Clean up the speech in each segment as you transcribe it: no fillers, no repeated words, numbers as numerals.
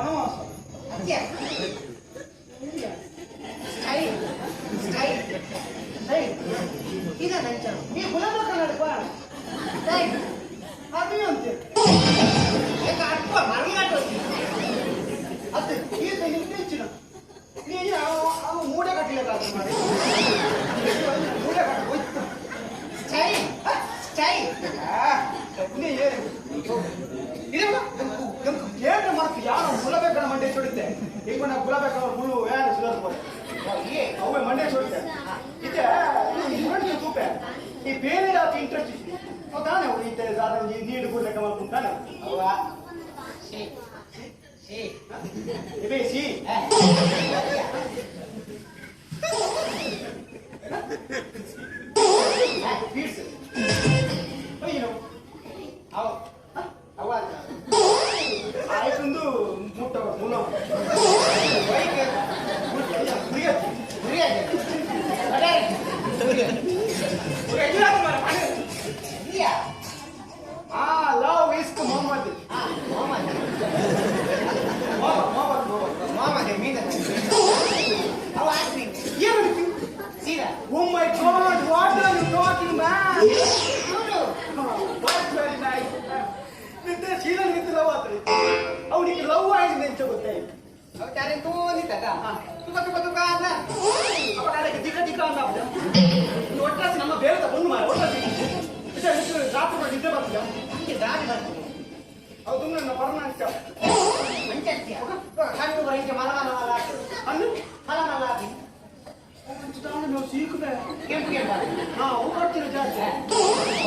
ವನವಾಸ. ಈಗ ನಂಚ ನೀ ಗುಲಾಬ ಕನ್ನಡ ಅದು ಅಂತೆ ಅಪ್ಪ ಮರಗಾಟ ಅದು ಈಗ ನಿಮ್ಗೆ ಹೆಚ್ಚಿನ ನೀನು ಅವ ಮೂಡೆ ಕಟ್ಟಲಿಕ್ಕಾಗ ಮಾಡಿ ಮೂಡೆ ಕಟ್ಟ ಹೋಯ್ತು ಸ್ಟೈ ಸ್ಟೈ ನೀ ಏನು ಇದೆಲ್ಲ ಏನು ಮಾಡ್ತೀವಿ ಯಾರು ಗುಲಾಬೇಕನ್ನ ಮಂಡೆ ಚೊಡಿತೆ ಈಗ ನಾವು ಗುಲಾಬೇಕನ್ನ ಮುಳ್ಳು ಯಾರು ಸುಧಾರಿಸ್ಬೋದು ಅವೇ ಮಂಡೆ ಚೊಡಿತೆ ಇದೆ ಇವತ್ತು ತೂಪೆ ಈ ಬೇರೆ ಯಾಕೆ ಇಂಟ್ರೆಸ್ಟ್ ಇತ್ತು ತಾನೇ ಅವ್ರು ಈ ನೀರು ಕೊಡ್ಲಿಕ್ಕೆ ಮಾಡ್ಕೊಂತಾನೆ ಅವ್ವ ಸಿ ಸಿ ಇವೆ ಸಿ ಫೀಡ್ಸ್ ಏನು ಅವ ಅವ ಆಯ್ತೊಂದು ಮುಟ್ಟ ಮೂಲ love is Muhammad. Muhammad. How are you? See that? Oh my God, what are you talking about? That's very nice. With the children with love. How did you love and then to the Aku cari tu ni tak ada. Tukar ada. Apa ada ketika anda ada? Notas nama bel tak pun mana? Notas ini. Itu satu orang itu apa dia? Ini dah ni kan. Aku tu mana pernah cakap. Mencet dia. Kan tu orang yang malam lagi. Anu? Malam lagi. Itu dah ni sih kena. Kem bar. Ukar cerita je.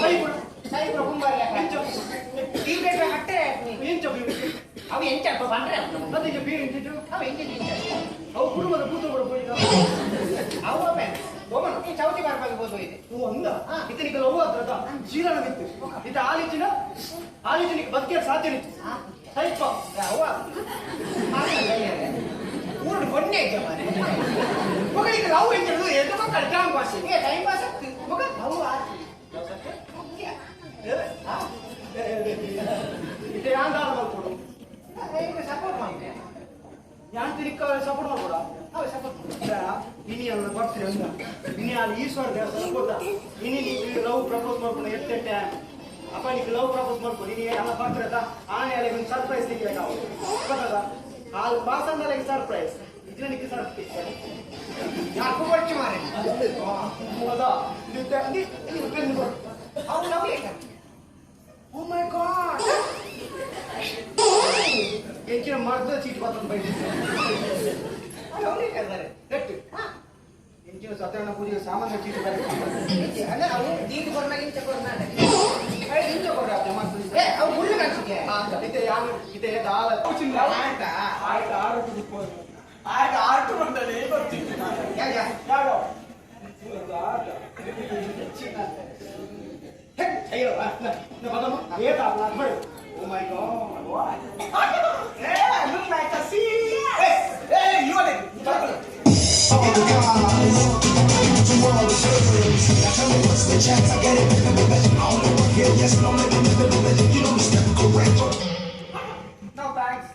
Baik. Saya berkumbar ya kan. Tiga ke hati ni. Yang coba. Awi encer apa bandar? Nanti je pilih itu. Awi encer. Aku pun ada putu berpuluh. Awi apa? Boman. Ini cawti barang bodoh ini. Oh anda. Itu ni kalau awak terada. Cina nak itu. Itu ahli Cina. Ahli Cina berkait sahaja ni. Saya pak. Awak. Mana gaya? Urut benda je mana? Bukan itu awak encer tu. Itu kan kerjaan pasti. Iya, time pass. Bukan awak. ಇದು ಯಾಂದಾರ ಮಾಡ್ಕೊಡು support ಮಾಡ್ತೀಯ ಯಾಂತ್ರಿಕ support ಮಾಡ್ಕೊಡ ಅವ support ಇನಿ ಅಲ್ಲ ಬರ್ತೀರಿ ಅಂದ ಇನಿ ಅಲ್ಲಿ ಈಶ್ವರ ದೇವಸ್ಥಾನ ಗೊತ್ತಾ ಇನಿ ನೀವು ಲವ್ ಪ್ರಪೋಸ್ ಮಾಡ್ಕೊಂಡು ಎಟ್ಟೆಟ್ಟೆ ಅಪ್ಪ ನೀವು ಲವ್ ಪ್ರಪೋಸ್ ಮಾಡ್ಕೊಂಡು ಇನಿ ಎಲ್ಲ ಬರ್ತಿರತ್ತ ಆನೆ ಅಲ್ಲಿಗೆ ಒಂದು ಸರ್ಪ್ರೈಸ್ ಸಿಗ್ಬೇಕು ನಾವು ಗೊತ್ತದ ಅಲ್ಲಿ ಬಾಸಂದಲ್ಲಿಗೆ ಸರ್ಪ್ರೈಸ್ ಇದನ್ನ ನಿಕ್ಕೆ ಸರ್ಪ್ರೈಸ್ ಯಾಕೋ ಬರ್ಚು ಮಾರೆ ಹೌದಾ ಇದು ಪೆನ್ ಕೊಡು ಅವ್ರು ಲವ್ ಏಕ Oh my God! ಹೆಚ್ಚಿನ ಮರದ ಚೀಟ್ ಬರ್ತದೆ ಬೈಕ್ ಲವ್ ಏಕ ಸರ್ ಕಟ್ಟು ಹೆಚ್ಚಿನ ಸತ್ಯನಾರಾಯಣ ಪೂಜೆಗೆ ಸಾಮಾನ್ಯ ಚೀಟ್ ಬೇರೆ ಅಂದ್ರೆ ಅವು ದೀಪ ಕೊಡ್ನಾಗಿಂತ ಕೊಡ್ನಾಡ ಇಂಚ ಕೊಡ್ರಿ ಅಪ್ಪ ಮಾತು ಏ ಅವು ಮುಳ್ಳು ಕಾಣಿಸಿಕೆ ಇದೆ ದಾಲ ಆಯ್ತಾ ಆಯ್ತು ಆರ್ಟು ಬಂದಲ್ಲಿ ಬರ್ತೀನಿ ಯಾರು ಅಯ್ಯೋ ನಮ್ಮ ಏಟ ಮಾಡಿ oh my god what look like a sea hey you are all the guys to all the shirts tell me what's the chance I get it I don't know yeah yes no let me you know step correct no thanks